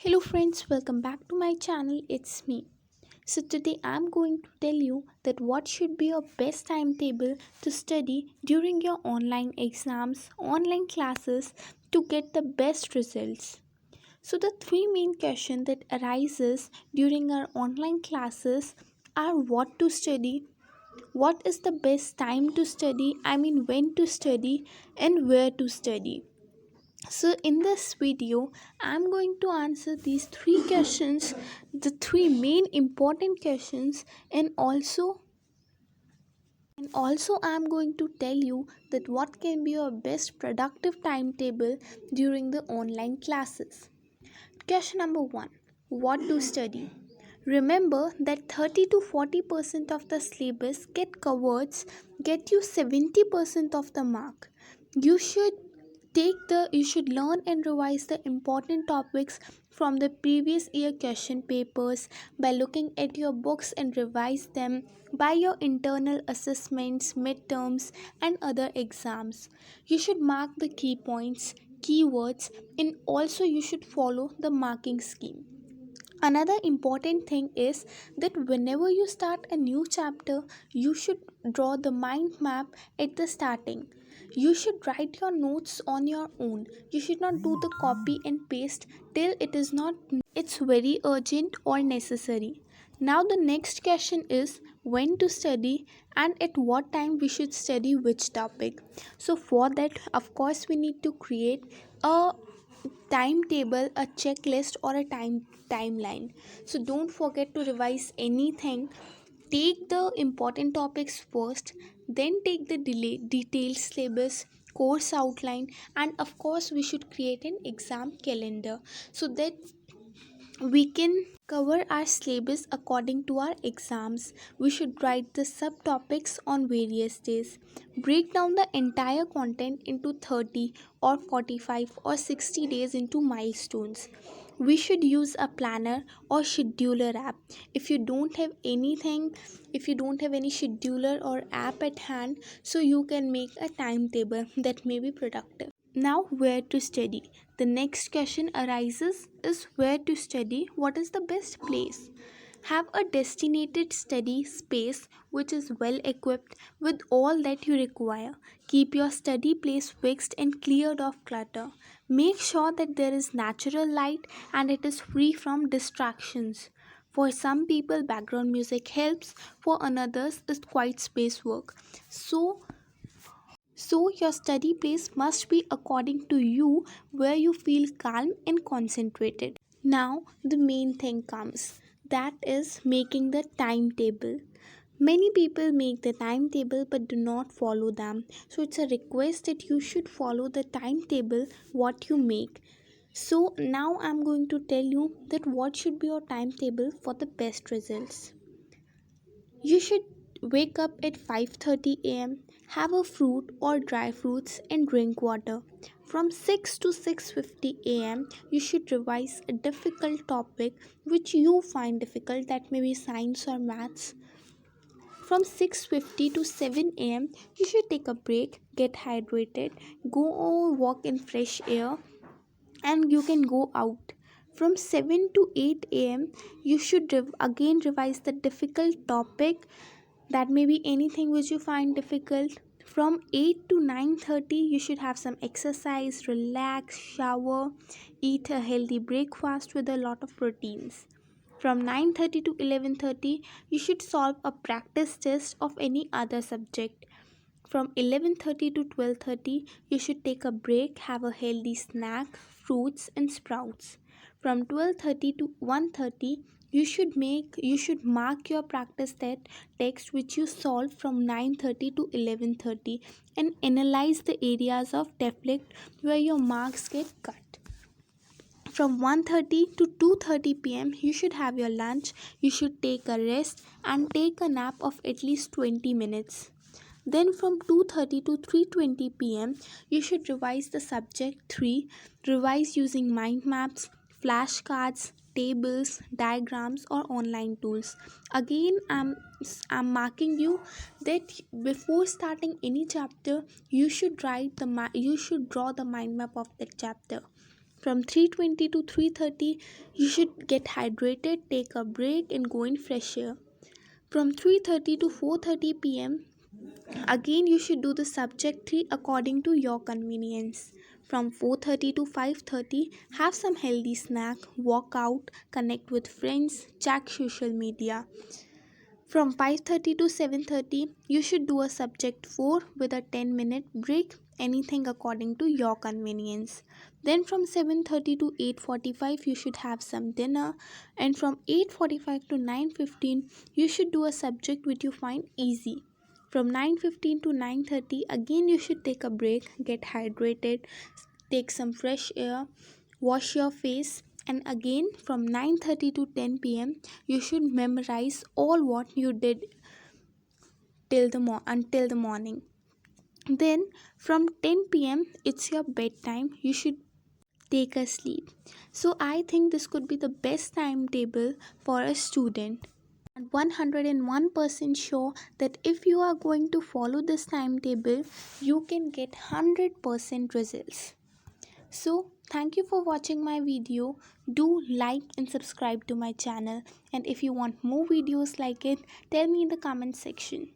Hello friends, welcome back to my channel. It's me. So today I'm going to tell you that what should be your best timetable to study during your online exams, online classes to get the best results. So the three main questions that arises during our online classes are what to study, what is the best time to study, when to study and where to study. So, in this video, I'm going to answer these three questions, the three main important questions, and also I'm going to tell you that what can be your best productive timetable during the online classes. Question number 1. What to study? Remember that 30 to 40% of the syllabus get you 70% of the mark. You should you should learn and revise the important topics from the previous year question papers by looking at your books and revise them by your internal assessments, midterms and other exams. You should mark the key points, keywords, and also you should follow the marking scheme. Another important thing is that whenever you start a new chapter, you should draw the mind map at the starting. You should write your notes on your own. You should not do the copy and paste till it's very urgent or necessary. Now the next question is when to study and at what time we should study which topic. So for that, of course, we need to create a timetable, a checklist or a timeline. So don't forget to revise anything. Take the important topics first, then take the detailed syllabus, course outline, and of course we should create an exam calendar so that we can cover our syllabus according to our exams. We should write the subtopics on various days. Break down the entire content into 30 or 45 or 60 days into milestones. We should use a planner or scheduler app. If you don't have anything, if you don't have any scheduler or app at hand, so you can make a timetable that may be productive. Now, where to study? The next question arises is where to study? What is the best place? Have a designated study space which is well equipped with all that you require. Keep your study place fixed and cleared of clutter. Make sure that there is natural light and it is free from distractions. For some people, background music helps, for others, it's quite space work. So, your study place must be according to you where you feel calm and concentrated. Now, the main thing comes that is making the timetable. Many people make the timetable but do not follow them. So, it's a request that you should follow the timetable what you make. So, now I'm going to tell you that what should be your timetable for the best results. You should wake up at 5:30 a.m., have a fruit or dry fruits and drink water. From 6 to 6:50 a.m., you should revise a difficult topic which you find difficult, that may be science or maths. From 6:50 to 7 a.m., you should take a break, get hydrated, go walk in fresh air, and you can go out. From 7 to 8 a.m., you should again revise the difficult topic, that may be anything which you find difficult. From 8 to 9:30 you should have some exercise, relax, shower, eat a healthy breakfast with a lot of proteins. From 9:30 to 11:30 you should solve a practice test of any other subject. From 11:30 to 12:30 you should take a break, have a healthy snack, fruits and sprouts. From 12:30 to 1:30 you should mark your practice text which you solved from 9:30 to 11:30 and analyze the areas of deflect where your marks get cut. From 1:30 to 2:30 p.m. you should have your lunch, you should take a rest and take a nap of at least 20 minutes. Then from 2:30 to 3:20 p.m. you should revise the subject 3, revise using mind maps, flashcards, tables, diagrams or online tools. Again, I'm marking you that before starting any chapter you should draw the mind map of that chapter. From 3:20 to 3:30, you should get hydrated, take a break, and go in fresh air. From 3:30 to 4:30 p.m., again you should do the subject 3 according to your convenience. From 4:30 to 5:30, have some healthy snack, walk out, connect with friends, check social media. From 5:30 to 7:30, you should do a subject 4 with a 10-minute break, anything according to your convenience. Then from 7:30 to 8:45, you should have some dinner, and from 8:45 to 9:15, you should do a subject which you find easy. From 9:15 to 9:30, again you should take a break, get hydrated, take some fresh air, wash your face, and again from 9:30 to 10 p.m. you should memorize all what you did until the morning. Then from 10 p.m. it's your bedtime. You should take a sleep. So I think this could be the best timetable for a student. And 101% sure that if you are going to follow this timetable, you can get 100% results. So thank you for watching my video. Do like and subscribe to my channel, and if you want more videos like it, tell me in the comment section.